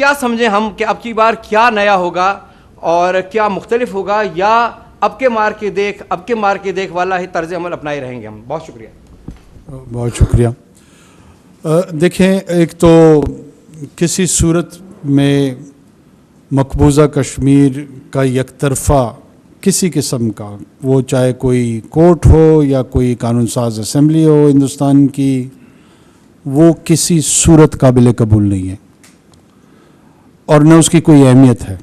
کیا سمجھیں ہم کہ اب کی بار کیا نیا ہوگا اور کیا مختلف ہوگا، یا اب کے مار کے دیکھ والا ہی طرز عمل اپنائے رہیں گے ہم؟ بہت شکریہ. بہت شکریہ. دیکھیں، ایک تو کسی صورت میں مقبوضہ کشمیر کا یک طرفہ کسی قسم کا، وہ چاہے کوئی کورٹ ہو یا کوئی قانون ساز اسمبلی ہو ہندوستان کی، وہ کسی صورت قابل قبول نہیں ہے اور نہ اس کی کوئی اہمیت ہے.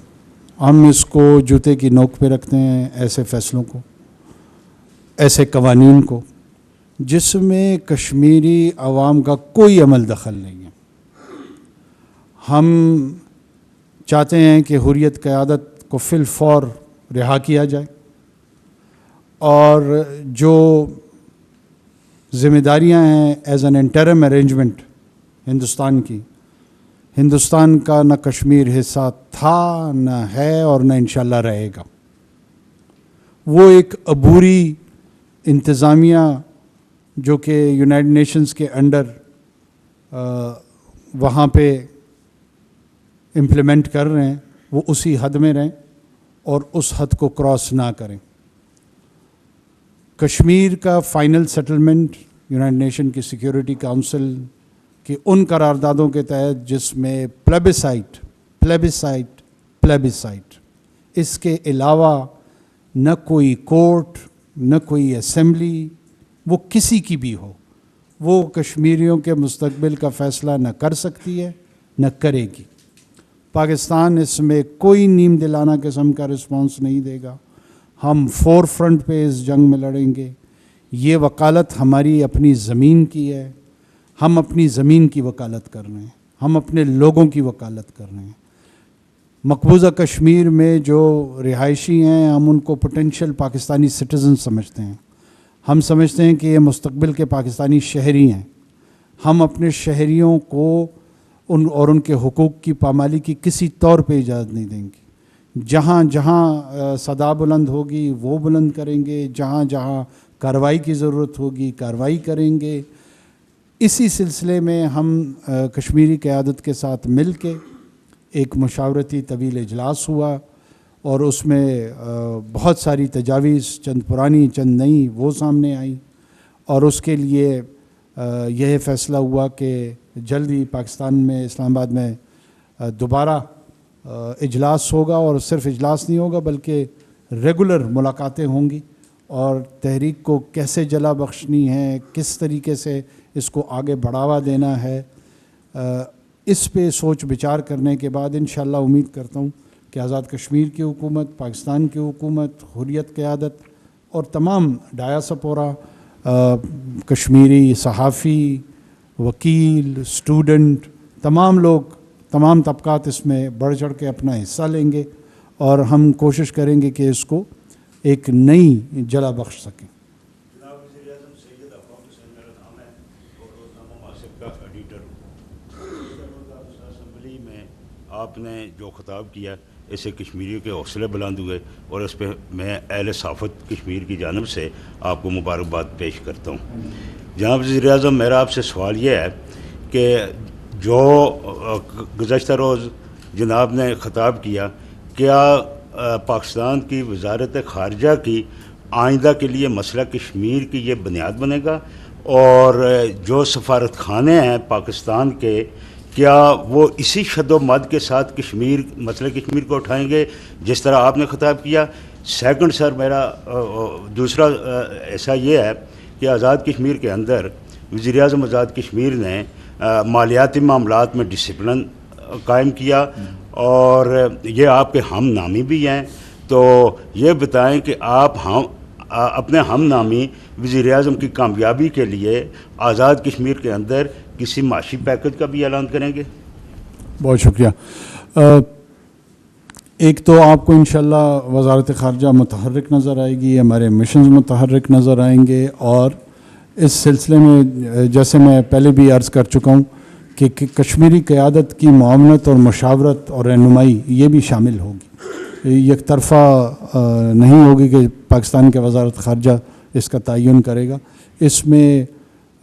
ہم اس کو جوتے کی نوک پہ رکھتے ہیں، ایسے فیصلوں کو، ایسے قوانین کو جس میں کشمیری عوام کا کوئی عمل دخل نہیں ہے. ہم چاہتے ہیں کہ حریت قیادت کو فی الفور رہا کیا جائے، اور جو ذمہ داریاں ہیں as an interim arrangement Hindustan کی، ہندوستان کا نہ کشمیر حصہ تھا، نہ ہے، اور نہ انشاءاللہ رہے گا. وہ ایک عبوری انتظامیہ جو کہ یونائٹڈ نیشنز کے انڈر وہاں پہ امپلیمنٹ کر رہے ہیں، وہ اسی حد میں رہیں اور اس حد کو کراس نہ کریں. کشمیر کا فائنل سیٹلمنٹ یونائٹڈ نیشن کی سیکیورٹی کونسل کی ان قراردادوں کے تحت جس میں پلیبیسائٹ، اس کے علاوہ نہ کوئی کورٹ، نہ کوئی اسمبلی، وہ کسی کی بھی ہو، وہ کشمیریوں کے مستقبل کا فیصلہ نہ کر سکتی ہے، نہ کرے گی. پاکستان اس میں کوئی نیم دلانہ قسم کا رسپانس نہیں دے گا. ہم فور فرنٹ پہ اس جنگ میں لڑیں گے. یہ وکالت ہماری اپنی زمین کی ہے، ہم اپنی زمین کی وکالت کر رہے ہیں، ہم اپنے لوگوں کی وکالت کر رہے ہیں. مقبوضہ کشمیر میں جو رہائشی ہیں، ہم ان کو پوٹینشیل پاکستانی سٹیزن سمجھتے ہیں. ہم سمجھتے ہیں کہ یہ مستقبل کے پاکستانی شہری ہیں. ہم اپنے شہریوں کو ان کے حقوق کی پامالی کی کسی طور پہ اجازت نہیں دیں گے. جہاں جہاں صدا بلند ہوگی وہ بلند کریں گے، جہاں جہاں کارروائی کی ضرورت ہوگی کارروائی کریں گے. اسی سلسلے میں ہم کشمیری قیادت کے ساتھ مل کے ایک مشاورتی طویل اجلاس ہوا، اور اس میں بہت ساری تجاویز، چند پرانی چند نئی، وہ سامنے آئیں، اور اس کے لیے یہ فیصلہ ہوا کہ جلد ہی پاکستان میں اسلام آباد میں دوبارہ اجلاس ہوگا، اور صرف اجلاس نہیں ہوگا بلکہ ریگولر ملاقاتیں ہوں گی، اور تحریک کو کیسے جلا بخشنی ہے، کس طریقے سے اس کو آگے بڑھاوا دینا ہے، اس پہ سوچ بچار کرنے کے بعد انشاءاللہ امید کرتا ہوں کہ آزاد کشمیر کی حکومت، پاکستان کی حکومت، حریت قیادت اور تمام ڈایاسپورا، کشمیری صحافی، وکیل، اسٹوڈنٹ، تمام لوگ، تمام طبقات اس میں بڑھ چڑھ کے اپنا حصہ لیں گے، اور ہم کوشش کریں گے کہ اس کو ایک نئی جلا بخش سکیں. جناب وزیر اعظم سید افاق حسین میرا نام ہے اور روزنامہ معاصر کا ایڈیٹر ہوں. اسمبلی میں آپ نے جو خطاب کیا اس سے کشمیریوں کے حوصلے بلند ہوئے، اور اس پہ میں اہل صحافت کشمیر کی جانب سے آپ کو مبارکباد پیش کرتا ہوں. جناب وزیر اعظم، میرا آپ سے سوال یہ ہے کہ جو گزشتہ روز جناب نے خطاب کیا، کیا پاکستان کی وزارت خارجہ کی آئندہ کے لیے مسئلہ کشمیر کی یہ بنیاد بنے گا، اور جو سفارت خانے ہیں پاکستان کے، کیا وہ اسی شد و مد کے ساتھ مسئلہ کشمیر کو اٹھائیں گے جس طرح آپ نے خطاب کیا؟ سیکنڈ سر، میرا دوسرا ایسا یہ ہے کہ آزاد کشمیر کے اندر وزیر اعظم آزاد کشمیر نے مالیاتی معاملات میں ڈسپلن قائم کیا، اور یہ آپ کے ہم نامی بھی ہیں. تو یہ بتائیں کہ آپ اپنے ہم نامی وزیر اعظم کی کامیابی کے لیے آزاد کشمیر کے اندر کسی معاشی پیکج کا بھی اعلان کریں گے؟ بہت شکریہ. ایک تو آپ کو انشاءاللہ وزارت خارجہ متحرک نظر آئے گی، ہمارے مشنز متحرک نظر آئیں گے، اور اس سلسلے میں جیسے میں پہلے بھی عرض کر چکا ہوں کہ کشمیری قیادت کی معاونت اور مشاورت اور رہنمائی یہ بھی شامل ہوگی. یک طرفہ نہیں ہوگی کہ پاکستان کے وزارت خارجہ اس کا تعین کرے گا. اس میں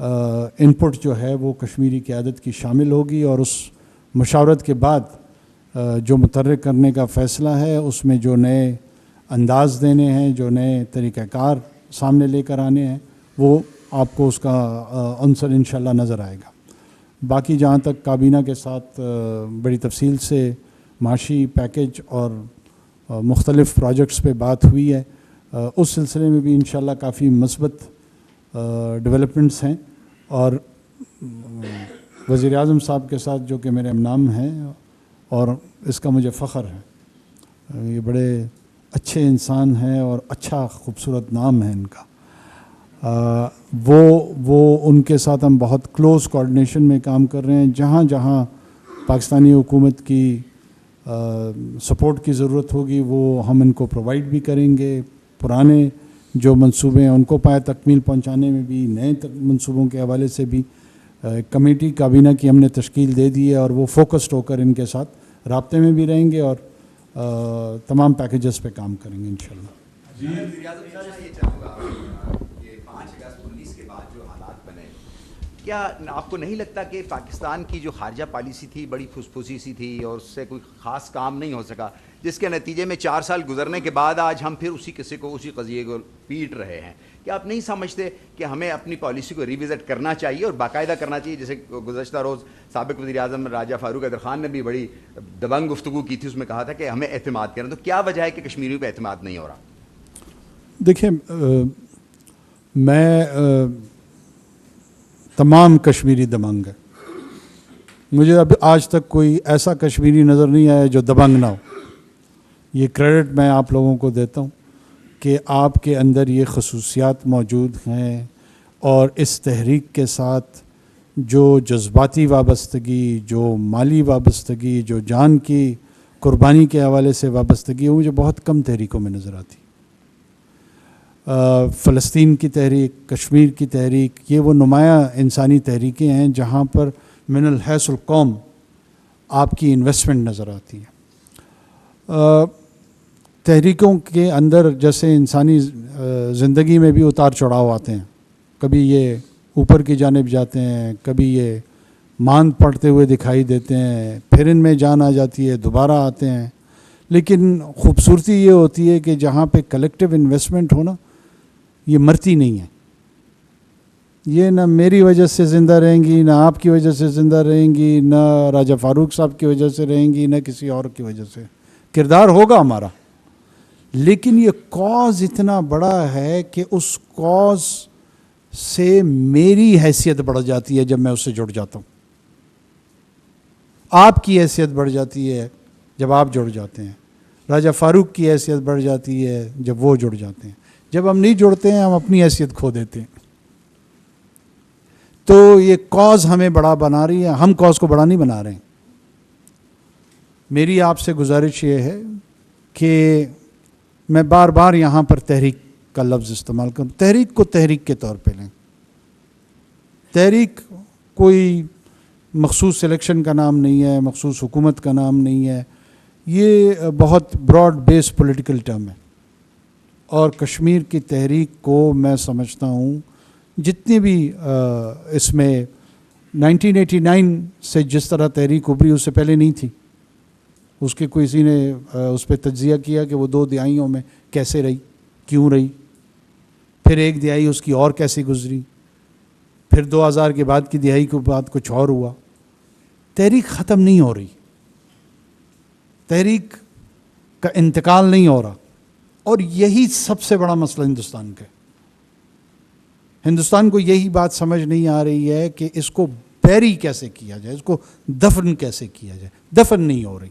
ان پٹ جو ہے وہ کشمیری قیادت کی شامل ہوگی، اور اس مشاورت کے بعد جو متحرک کرنے کا فیصلہ ہے اس میں جو نئے انداز دینے ہیں، جو نئے طریقہ کار سامنے لے کر آنے ہیں، وہ آپ کو اس کا عنصر انشاءاللہ نظر آئے گا۔ باقی جہاں تک کابینہ کے ساتھ بڑی تفصیل سے معاشی پیکج اور مختلف پروجیکٹس پہ بات ہوئی ہے، اس سلسلے میں بھی انشاءاللہ کافی مثبت ڈیولپمنٹس ہیں، اور وزیر اعظم صاحب کے ساتھ جو کہ میرے نام ہیں اور اس کا مجھے فخر ہے، یہ بڑے اچھے انسان ہیں اور اچھا خوبصورت نام ہے ان کا، وہ ان کے ساتھ ہم بہت کلوز کوآرڈینیشن میں کام کر رہے ہیں۔ جہاں جہاں پاکستانی حکومت کی سپورٹ کی ضرورت ہوگی وہ ہم ان کو پرووائڈ بھی کریں گے۔ پرانے جو منصوبے ہیں ان کو پائے تکمیل پہنچانے میں بھی، نئے منصوبوں کے حوالے سے بھی کمیٹی کابینہ کی ہم نے تشکیل دے دی ہے، اور وہ فوکسڈ ہو کر ان کے ساتھ رابطے میں بھی رہیں گے اور تمام پیکیجز پہ کام کریں گے انشاءاللہ۔ وزیر اعظم صاحب یہ چاہوں گا کہ 5 اگست 19 کے بعد جو حالات بنے، کیا آپ کو نہیں لگتا کہ پاکستان کی جو خارجہ پالیسی تھی بڑی پھسپھوسی سی تھی اور اس سے کوئی خاص کام نہیں ہو سکا، جس کے نتیجے میں 4 سال گزرنے کے بعد آج ہم پھر اسی قصے کو، اسی قضیے کو پیٹ رہے ہیں؟ کیا آپ نہیں سمجھتے کہ ہمیں اپنی پالیسی کو ریوزٹ کرنا چاہیے اور باقاعدہ کرنا چاہیے؟ جیسے گزشتہ روز سابق وزیر اعظم راجہ فاروق حیدر خان نے بھی بڑی دبنگ گفتگو کی تھی، اس میں کہا تھا کہ ہمیں اعتماد کرنا۔ تو کیا وجہ ہے کہ کشمیریوں پہ اعتماد نہیں ہو رہا؟ دیکھیں، میں تمام کشمیری دبنگ ہے، مجھے اب آج تک کوئی ایسا کشمیری نظر نہیں آیا جو دبنگ نہ ہو۔ یہ کریڈٹ میں آپ لوگوں کو دیتا ہوں کہ آپ کے اندر یہ خصوصیات موجود ہیں، اور اس تحریک کے ساتھ جو جذباتی وابستگی، جو مالی وابستگی، جو جان کی قربانی کے حوالے سے وابستگی ہے، مجھے بہت کم تحریکوں میں نظر آتی۔ فلسطین کی تحریک، کشمیر کی تحریک، یہ وہ نمایاں انسانی تحریکیں ہیں جہاں پر من الحیث القوم آپ کی انویسٹمنٹ نظر آتی ہے۔ تحریکوں کے اندر جیسے انسانی زندگی میں بھی اتار چڑھاؤ آتے ہیں، کبھی یہ اوپر کی جانب جاتے ہیں، کبھی یہ ماند پڑتے ہوئے دکھائی دیتے ہیں، پھر ان میں جان آ جاتی ہے، دوبارہ آتے ہیں، لیکن خوبصورتی یہ ہوتی ہے کہ جہاں پہ کلیکٹیو انویسٹمنٹ ہو نا، یہ مرتی نہیں ہے۔ یہ نہ میری وجہ سے زندہ رہیں گی، نہ آپ کی وجہ سے زندہ رہیں گی، نہ راجہ فاروق صاحب کی وجہ سے رہیں گی، نہ کسی اور کی وجہ سے۔ کردار ہوگا ہمارا، لیکن یہ کاز اتنا بڑا ہے کہ اس کاز سے میری حیثیت بڑھ جاتی ہے جب میں اس سے جڑ جاتا ہوں، آپ کی حیثیت بڑھ جاتی ہے جب آپ جڑ جاتے ہیں، راجہ فاروق کی حیثیت بڑھ جاتی ہے جب وہ جڑ جاتے ہیں۔ جب ہم نہیں جڑتے ہیں ہم اپنی حیثیت کھو دیتے ہیں۔ تو یہ کاز ہمیں بڑا بنا رہی ہے، ہم کاز کو بڑا نہیں بنا رہے ہیں۔ میری آپ سے گزارش یہ ہے کہ میں بار بار یہاں پر تحریک کا لفظ استعمال کروں، تحریک کو تحریک کے طور پہ لیں۔ تحریک کوئی مخصوص سلیکشن کا نام نہیں ہے، مخصوص حکومت کا نام نہیں ہے، یہ بہت براڈ بیس پولیٹیکل ٹرم ہے، اور کشمیر کی تحریک کو میں سمجھتا ہوں جتنی بھی اس میں 1989 سے جس طرح تحریک ابھری اس سے پہلے نہیں تھی۔ اس کے کسی نے اس پہ تجزیہ کیا کہ وہ 2 دہائیوں میں کیسے رہی، کیوں رہی، پھر ایک دہائی اس کی اور کیسے گزری، پھر 2000 کے بعد کی دہائی کے بعد کچھ اور ہوا۔ تحریک ختم نہیں ہو رہی، تحریک کا انتقال نہیں ہو رہا، اور یہی سب سے بڑا مسئلہ ہندوستان کا ہے۔ ہندوستان کو یہی بات سمجھ نہیں آ رہی ہے کہ اس کو بیری کیسے کیا جائے، اس کو دفن کیسے کیا جائے۔ دفن نہیں ہو رہی۔